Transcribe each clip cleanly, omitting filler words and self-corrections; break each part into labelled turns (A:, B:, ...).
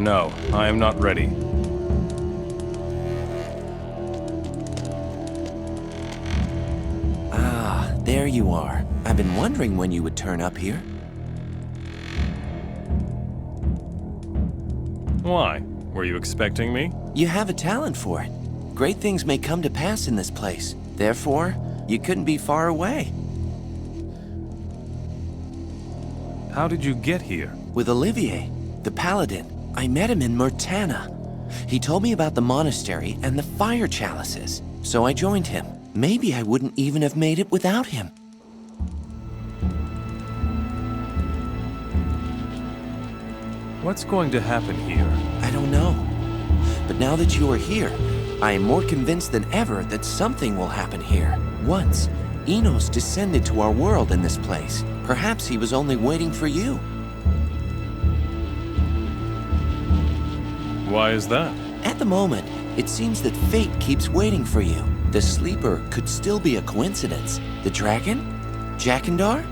A: No, I am not ready.
B: Ah, there you are. I've been wondering when you would turn up here.
A: Why? Were you expecting me?
B: You have a talent for it. Great things may come to pass in this place. Therefore, you couldn't be far away.
A: How did you get here?
B: With Olivier, the paladin. I met him in Milten. He told me about the monastery and the fire chalices, so I joined him. Maybe I wouldn't even have made it without him.
A: What's going to happen here?
B: I don't know. But now that you are here, I am more convinced than ever that something will happen here. Once, Enos descended to our world in this place. Perhaps he was only waiting for you.
A: Why is that?
B: At the moment, it seems that fate keeps waiting for you. The sleeper could still be a coincidence. The dragon? Jakandar?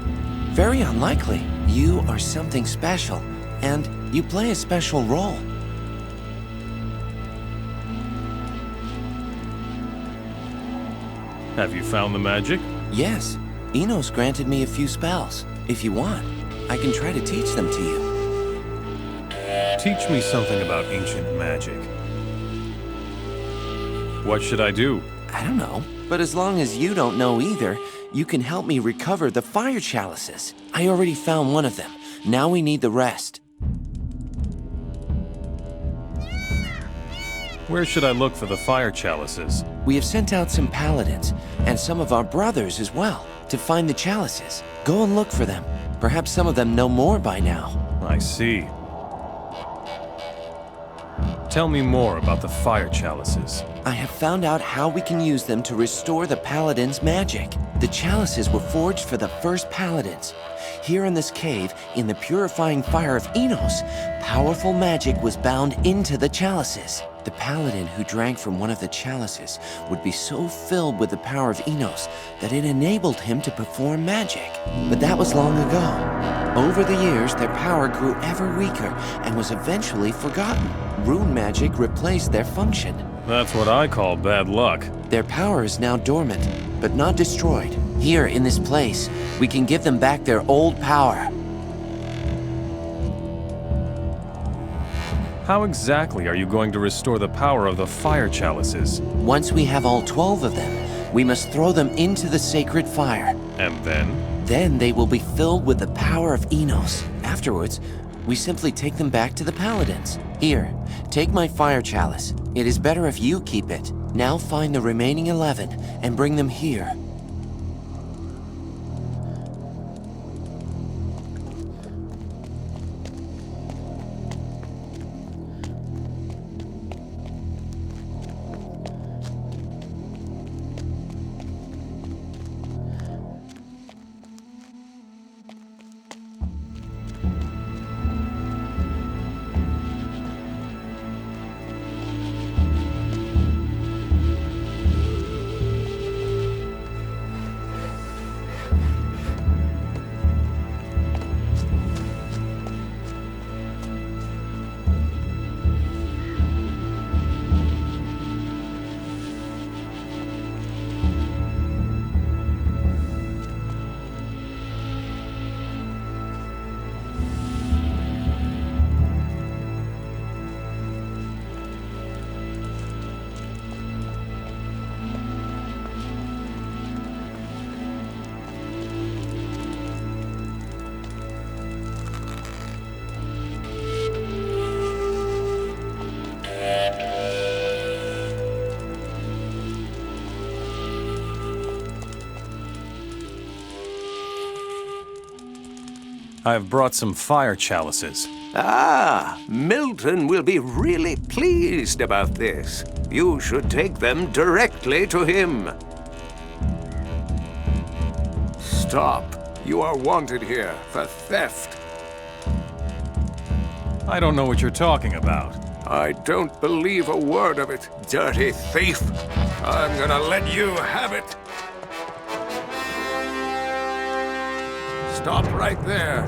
B: Very unlikely. You are something special, and you play a special role.
A: Have you found the magic?
B: Yes, Enos granted me a few spells. If you want, I can try to teach them to you.
A: Teach me something about ancient magic. What should I do?
B: I don't know, but as long as you don't know either, you can help me recover the fire chalices. I already found one of them. Now we need the rest.
A: Where should I look for the fire chalices?
B: We have sent out some paladins, and some of our brothers as well, to find the chalices. Go and look for them. Perhaps some of them know more by now.
A: I see. Tell me more about the fire chalices.
B: I have found out how we can use them to restore the paladin's magic. The chalices were forged for the first paladins. Here in this cave, in the purifying fire of Enos, powerful magic was bound into the chalices. The paladin who drank from one of the chalices would be so filled with the power of Enos that it enabled him to perform magic. But that was long ago. Over the years, their power grew ever weaker and was eventually forgotten. Rune magic replaced their function.
A: That's what I call bad luck.
B: Their power is now dormant, but not destroyed. Here, in this place, we can give them back their old power.
A: How exactly are you going to restore the power of the fire chalices?
B: Once we have all 12 of them, we must throw them into the sacred fire.
A: And then?
B: Then they will be filled with the power of Enos. Afterwards, we simply take them back to the paladins. Here, take my fire chalice. It is better if you keep it. Now find the remaining 11 and bring them here.
A: I have brought some fire chalices.
C: Ah, Milten will be really pleased about this. You should take them directly to him. Stop. You are wanted here for theft.
A: I don't know what you're talking about.
C: I don't believe a word of it, dirty thief. I'm gonna let you have it. Stop right there.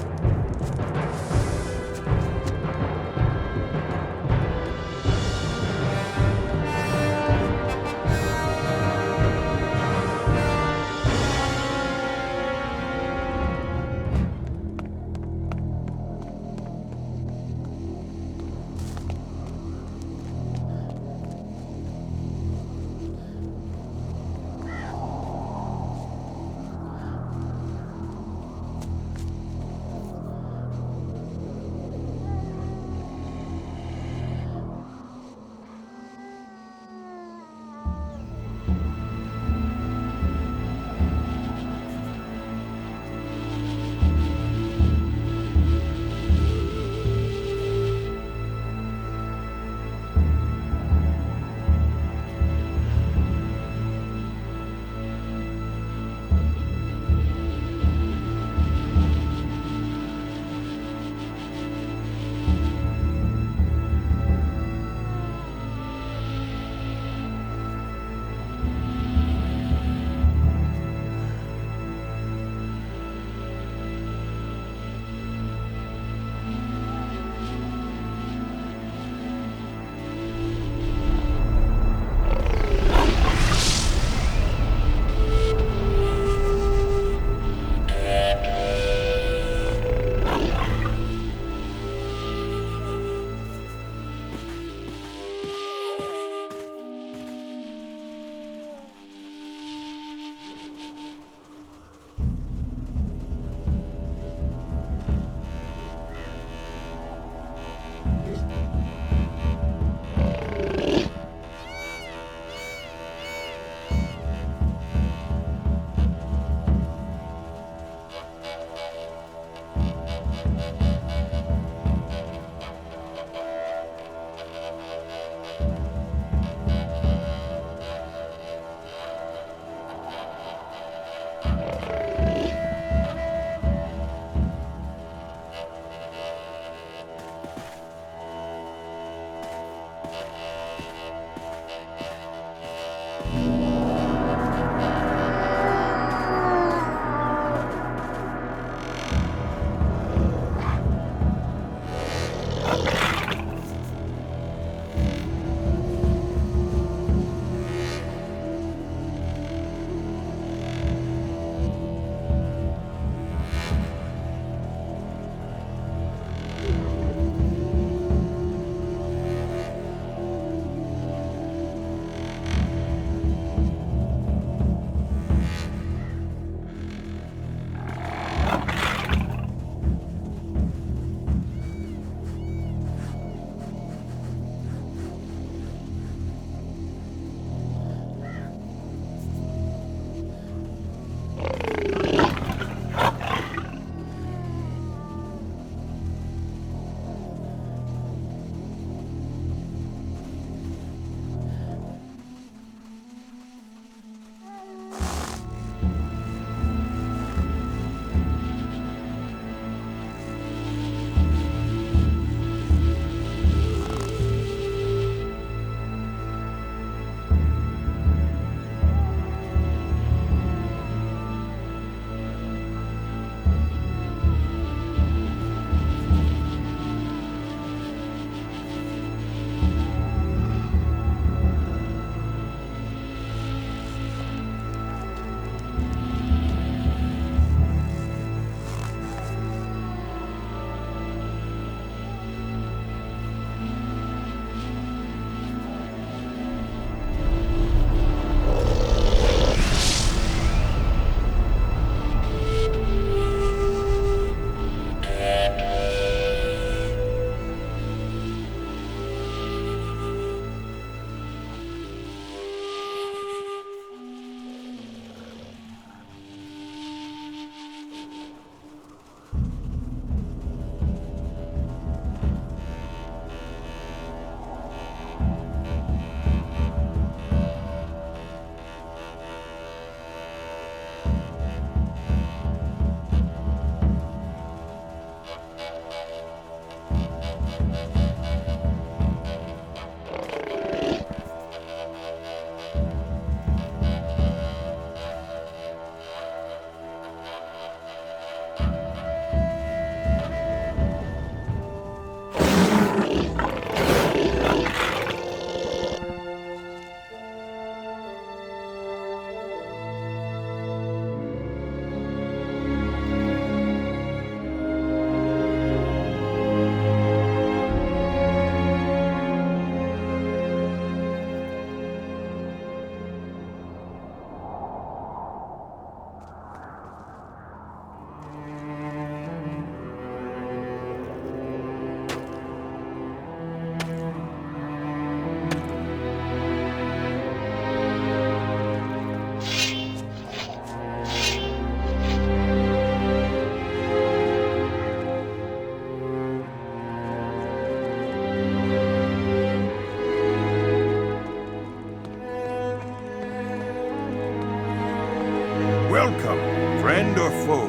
D: Welcome, friend or foe.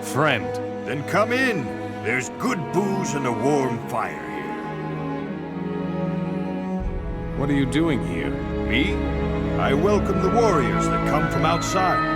A: Friend.
D: Then come in. There's good booze and a warm fire here.
A: What are you doing here?
D: Me? I welcome the warriors that come from outside.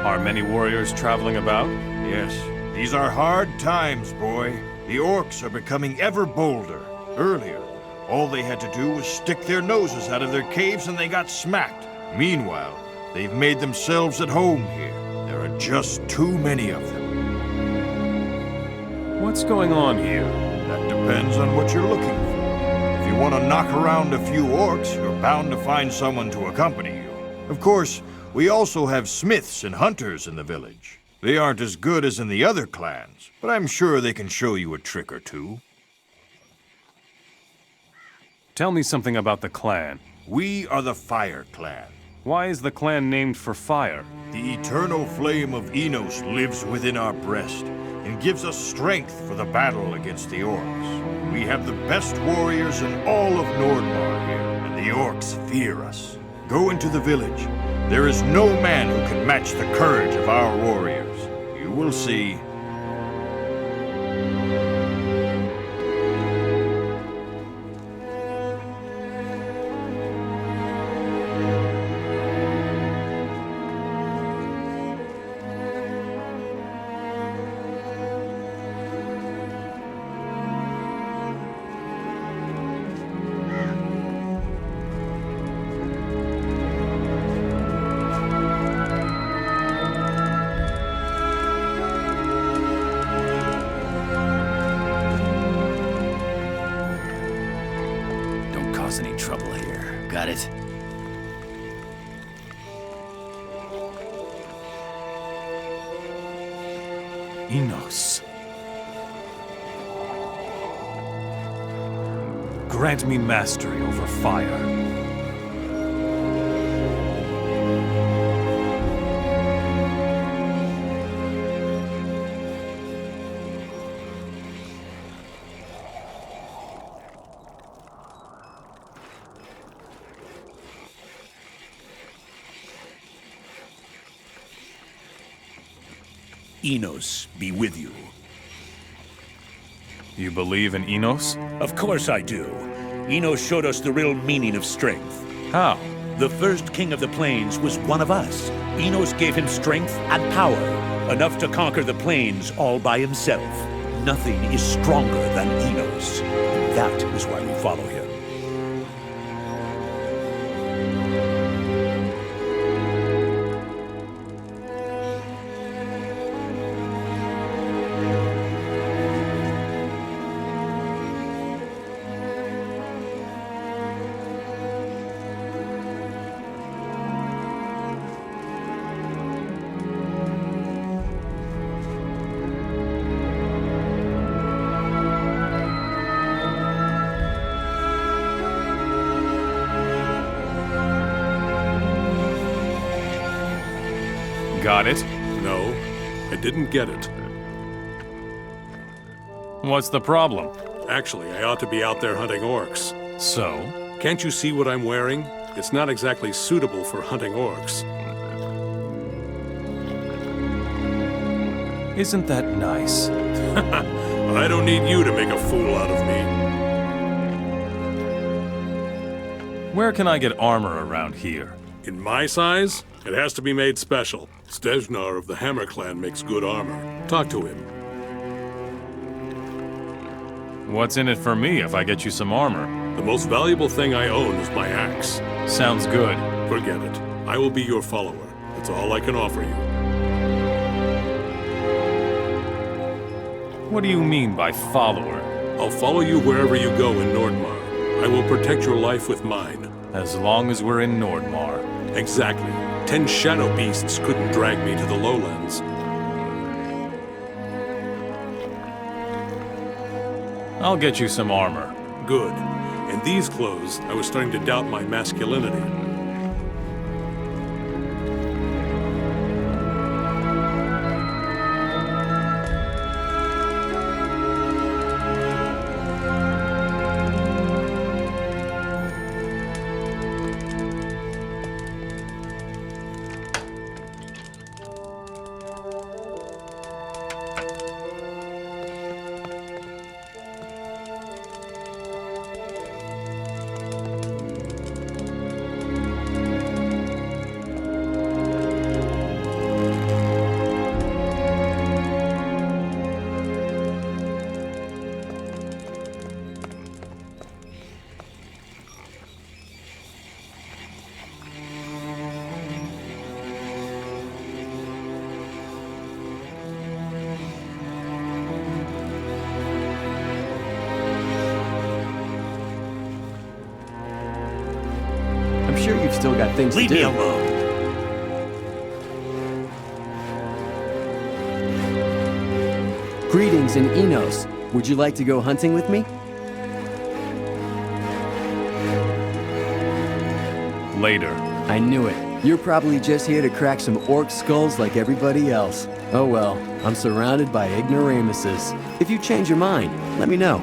A: Are many warriors traveling about?
D: Yes, these are hard times, boy. The orcs are becoming ever bolder. Earlier, all they had to do was stick their noses out of their caves and they got smacked. Meanwhile, they've made themselves at home here. There are just too many of them.
A: What's going on here?
D: That depends on what you're looking for. If you want to knock around a few orcs, you're bound to find someone to accompany you. Of course, we also have smiths and hunters in the village. They aren't as good as in the other clans, but I'm sure they can show you a trick or two.
A: Tell me something about the clan.
D: We are the Fire Clan.
A: Why is the clan named for fire?
D: The eternal flame of Enos lives within our breast and gives us strength for the battle against the orcs. We have the best warriors in all of Nordmar here, and the orcs fear us. Go into the village. There is no man who can match the courage of our warriors. You will see.
E: Any trouble here. Got it?
A: Enos. Grant me mastery over fire.
E: Enos be with you.
A: You believe in Enos?
E: Of course I do. Enos showed us the real meaning of strength.
A: How?
E: The first king of the plains was one of us. Enos gave him strength and power, enough to conquer the plains all by himself. Nothing is stronger than Enos. That is why we follow him.
A: Got it?
F: No, I didn't get it.
A: What's the problem?
F: Actually, I ought to be out there hunting orcs.
A: So?
F: Can't you see what I'm wearing? It's not exactly suitable for hunting orcs.
A: Isn't that nice?
F: I don't need you to make a fool out of me.
A: Where can I get armor around here?
F: In my size, it has to be made special. Stejnar of the Hammer Clan makes good armor. Talk to him.
A: What's in it for me if I get you some armor?
F: The most valuable thing I own is my axe.
A: Sounds good.
F: Forget it. I will be your follower. That's all I can offer you.
A: What do you mean by follower?
F: I'll follow you wherever you go in Nordmar. I will protect your life with mine.
A: As long as we're in Nordmar.
F: Exactly. 10 shadow beasts couldn't drag me to the lowlands.
A: I'll get you some armor.
F: Good. In these clothes, I was starting to doubt my masculinity.
G: sure you've still got things
E: Leave
G: to
E: me
G: do.
E: alone.
G: Greetings in Enos. Would you like to go hunting with me?
A: Later.
G: I knew it. You're probably just here to crack some orc skulls like everybody else. Oh well, I'm surrounded by ignoramuses. If you change your mind, let me know.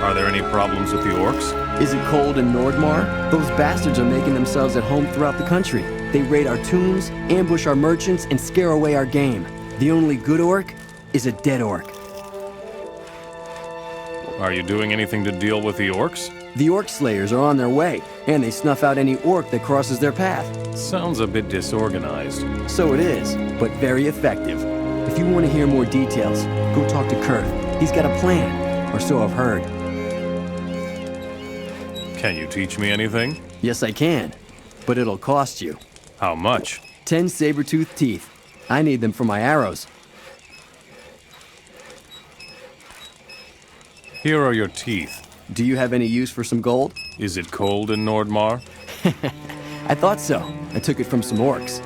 A: Are there any problems with the orcs?
G: Is it cold in Nordmar? Those bastards are making themselves at home throughout the country. They raid our tombs, ambush our merchants, and scare away our game. The only good orc is a dead orc.
A: Are you doing anything to deal with the orcs?
G: The orc slayers are on their way, and they snuff out any orc that crosses their path.
A: Sounds a bit disorganized.
G: So it is, but very effective. If you want to hear more details, go talk to Kurth. He's got a plan, or so I've heard.
A: Can you teach me anything?
G: Yes, I can, but it'll cost you.
A: How much?
G: 10 saber-toothed teeth. I need them for my arrows.
A: Here are your teeth.
G: Do you have any use for some gold?
A: Is it cold in Nordmar?
G: I thought so. I took it from some orcs.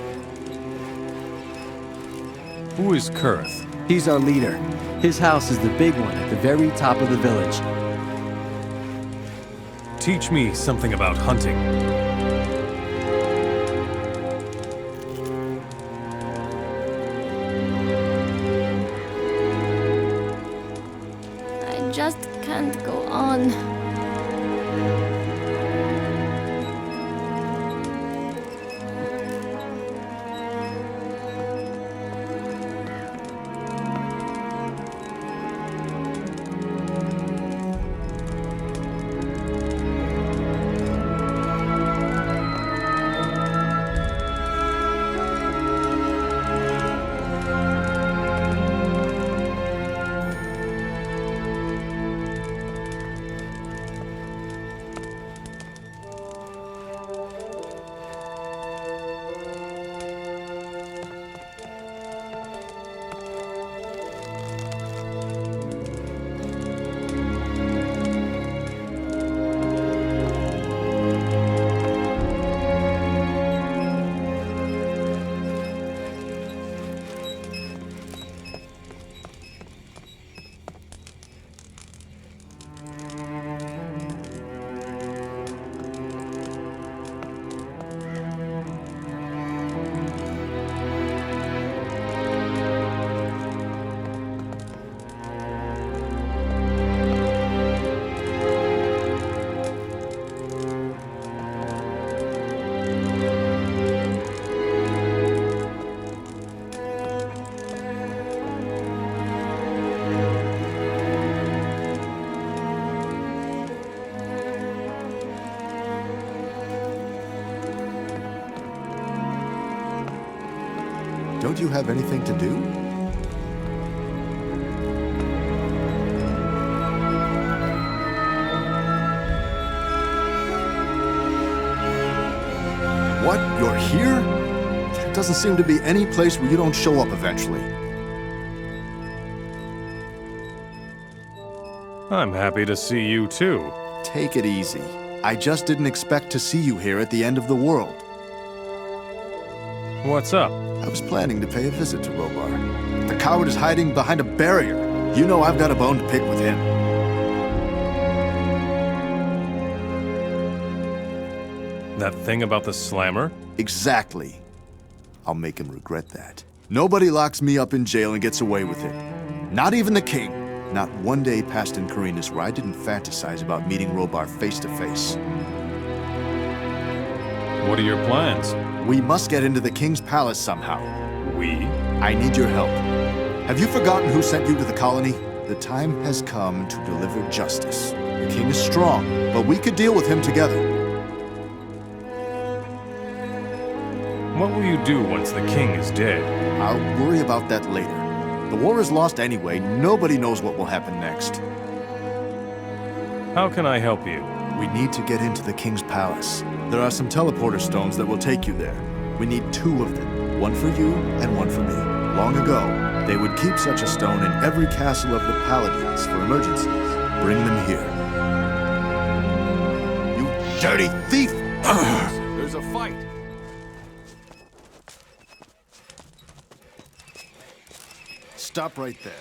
A: Who is Kurth?
G: He's our leader. His house is the big one at the very top of the village.
A: Teach me something about hunting.
H: I just can't go on.
I: Don't you have anything to do? What? You're here? There doesn't seem to be any place where you don't show up eventually.
A: I'm happy to see you too.
I: Take it easy. I just didn't expect to see you here at the end of the world.
A: What's up?
I: I was planning to pay a visit to Robar. The coward is hiding behind a barrier. You know I've got a bone to pick with him.
A: That thing about the slammer?
I: Exactly. I'll make him regret that. Nobody locks me up in jail and gets away with it. Not even the king. Not one day passed in Carinus where I didn't fantasize about meeting Robar face to face.
A: What are your plans?
I: We must get into the king's palace somehow.
A: We?
I: I need your help. Have you forgotten who sent you to the colony? The time has come to deliver justice. The king is strong, but we could deal with him together.
A: What will you do once the king is dead?
I: I'll worry about that later. The war is lost anyway. Nobody knows what will happen next.
A: How can I help you?
I: We need to get into the king's palace. There are some teleporter stones that will take you there. We need 2 of them. One for you and one for me. Long ago, they would keep such a stone in every castle of the paladins for emergencies. Bring them here. You dirty thief!
D: There's a fight.
I: Stop right there.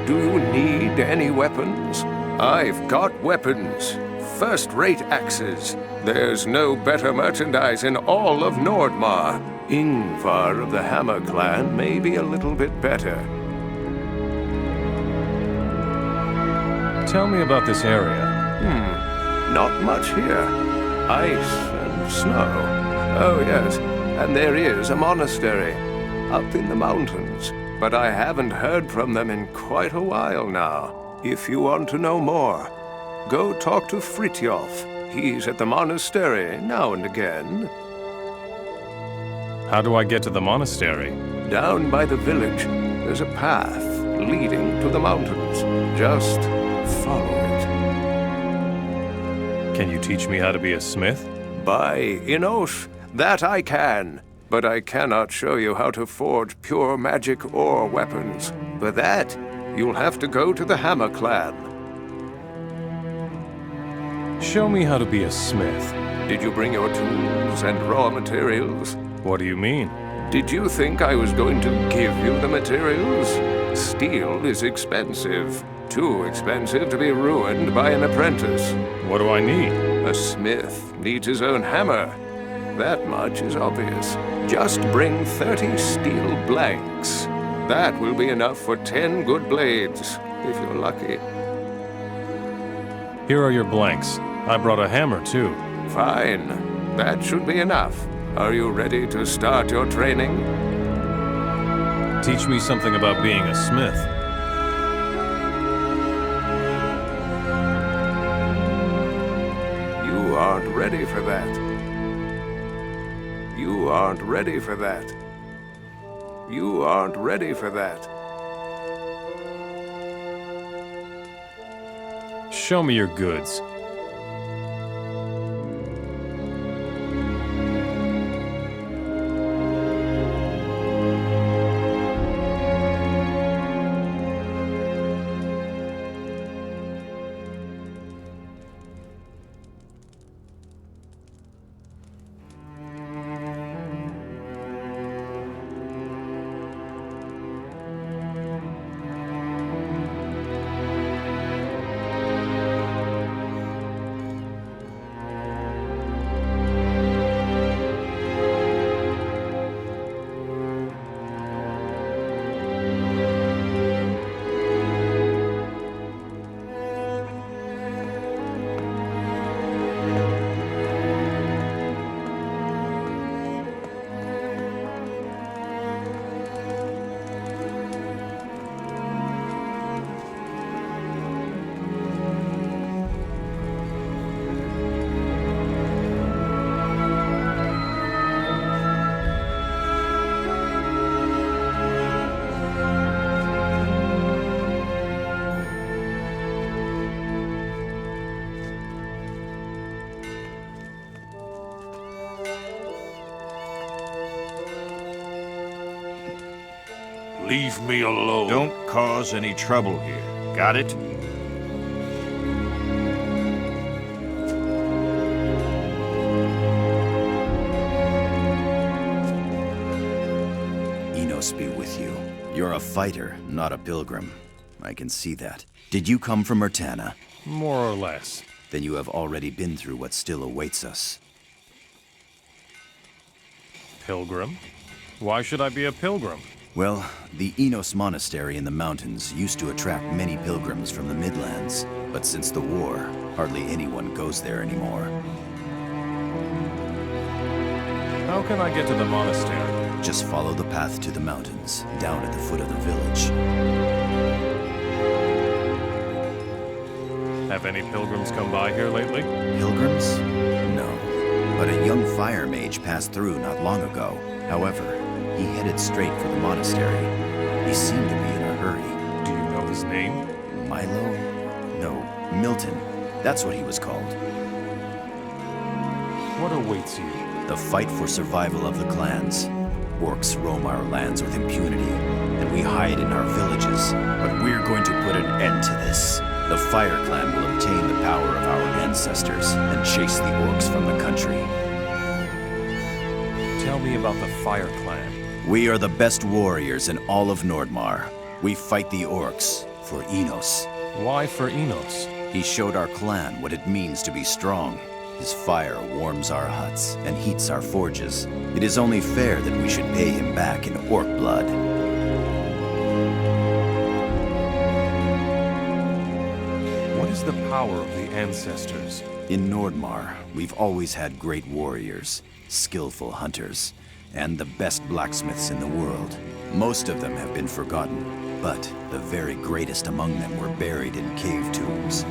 C: Do you need any weapons? I've got weapons. First-rate axes. There's no better merchandise in all of Nordmar. Ingvar of the Hammer Clan may be a little bit better.
A: Tell me about this area.
C: Not much here. Ice and snow. Oh, yes. And there is a monastery up in the mountains. But I haven't heard from them in quite a while now. If you want to know more, go talk to Fritjof. He's at the monastery now and again.
A: How do I get to the monastery?
C: Down by the village, there's a path leading to the mountains. Just follow it.
A: Can you teach me how to be a smith?
C: By Inosh, that I can. But I cannot show you how to forge pure magic ore weapons. For that, you'll have to go to the Hammer Clan.
A: Show me how to be a smith.
C: Did you bring your tools and raw materials?
A: What do you mean?
C: Did you think I was going to give you the materials? Steel is expensive. Too expensive to be ruined by an apprentice.
A: What do I need?
C: A smith needs his own hammer. That much is obvious. Just bring 30 steel blanks. That will be enough for 10 good blades, if you're lucky.
A: Here are your blanks. I brought a hammer, too.
C: Fine. That should be enough. Are you ready to start your training?
A: Teach me something about being a smith.
C: You aren't ready for that. You aren't ready for that. You aren't ready for that.
A: Show me your goods.
D: Leave me alone. Don't cause any trouble here. Got it?
J: Enos be with you. You're a fighter, not a pilgrim. I can see that. Did you come from Murtana?
A: More or less.
J: Then you have already been through what still awaits us.
A: Pilgrim? Why should I be a pilgrim?
J: Well, the Enos Monastery in the mountains used to attract many pilgrims from the Midlands, but since the war, hardly anyone goes there anymore.
A: How can I get to the monastery?
J: Just follow the path to the mountains, down at the foot of the village.
A: Have any pilgrims come by here lately?
J: Pilgrims? No. But a young fire mage passed through not long ago. However, he headed straight for the monastery. He seemed to be in a hurry.
A: Do you know his name?
J: Milo? No, Milten. That's what he was called.
A: What awaits you?
J: The fight for survival of the clans. Orcs roam our lands with impunity, and we hide in our villages. But we're going to put an end to this. The Fire Clan will obtain the power of our ancestors and chase the orcs from the country.
A: Tell me about the Fire Clan.
J: We are the best warriors in all of Nordmar. We fight the orcs for Enos.
A: Why for Enos?
J: He showed our clan what it means to be strong. His fire warms our huts and heats our forges. It is only fair that we should pay him back in orc blood.
A: What is the power of the ancestors?
J: In Nordmar, we've always had great warriors, skillful hunters, and the best blacksmiths in the world. Most of them have been forgotten, but the very greatest among them were buried in cave tombs.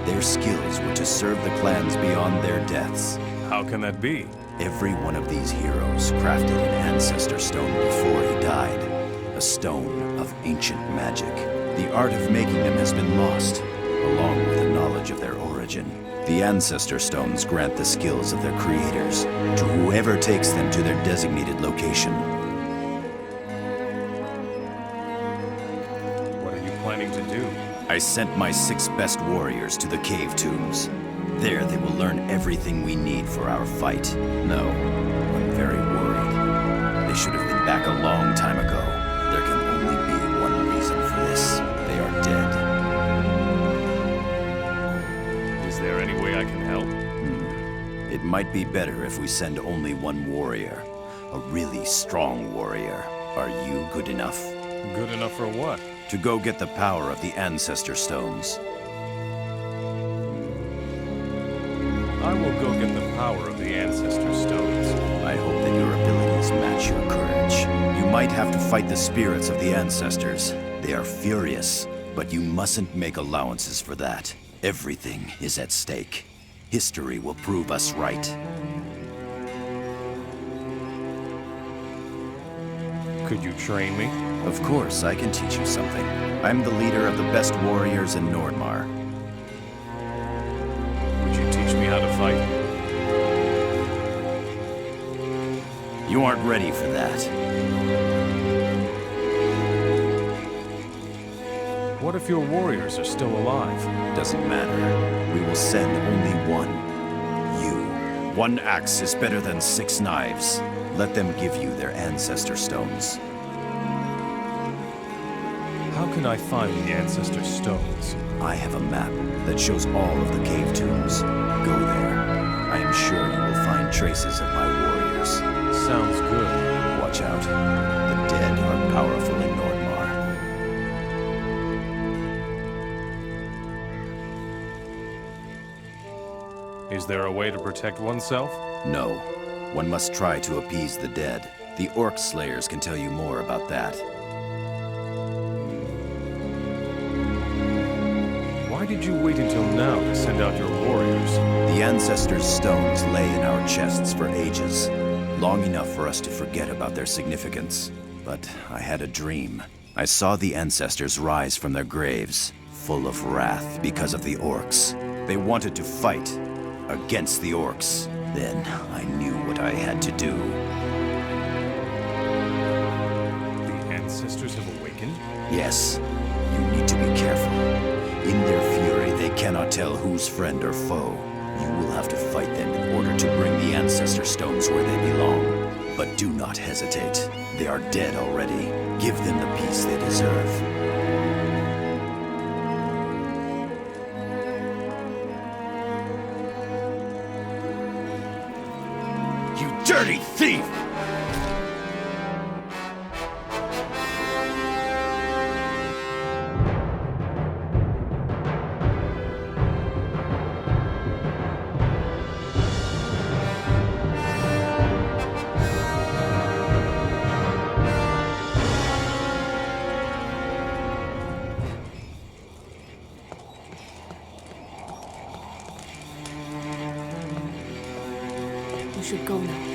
J: Their skills were to serve the clans beyond their deaths.
A: How can that be?
J: Every one of these heroes crafted an ancestor stone before he died. A stone of ancient magic. The art of making them has been lost, along with the knowledge of their origin. The ancestor stones grant the skills of their creators to whoever takes them to their designated location.
A: What are you planning to do?
J: I sent my 6 best warriors to the cave tombs. There they will learn everything we need for our fight. No, I'm very worried. They should have been back a long time ago. There can only be one reason for this. They are dead.
A: Is there any way I can help?
J: It might be better if we send only one warrior. A really strong warrior. Are you good enough?
A: Good enough for what?
J: To go get the power of the ancestor stones.
A: I will go get the power of the ancestor stones.
J: I hope that your abilities match your courage. You might have to fight the spirits of the ancestors. They are furious, but you mustn't make allowances for that. Everything is at stake. History will prove us right.
A: Could you train me?
J: Of course, I can teach you something. I'm the leader of the best warriors in Nordmar.
A: Would you teach me how to fight?
J: You aren't ready for that.
A: What if your warriors are still alive?
J: Doesn't matter. We will send only one. You. 1 axe is better than 6 knives. Let them give you their ancestor stones.
A: How can I find the ancestor stones?
J: I have a map that shows all of the cave tombs. Go there. I am sure you will find traces of my warriors.
A: Sounds good.
J: Watch out. The dead are powerful in Nordmar.
A: Is there a way to protect oneself?
J: No. One must try to appease the dead. The orc slayers can tell you more about that.
A: Why did you wait until now to send out your warriors?
J: The ancestors' stones lay in our chests for ages, long enough for us to forget about their significance. But I had a dream. I saw the ancestors rise from their graves, full of wrath because of the orcs. They wanted to fight against the orcs. Then I knew what I had to do.
A: The ancestors have awakened.
D: Anakin.
J: Yes, you need to be careful. In their fury, they cannot tell who's friend or foe. You will have to fight them in order to bring the Ancestor Stones where they belong. But do not hesitate. They are dead already. Give them the peace they deserve.
D: You dirty thief!
H: We should go now.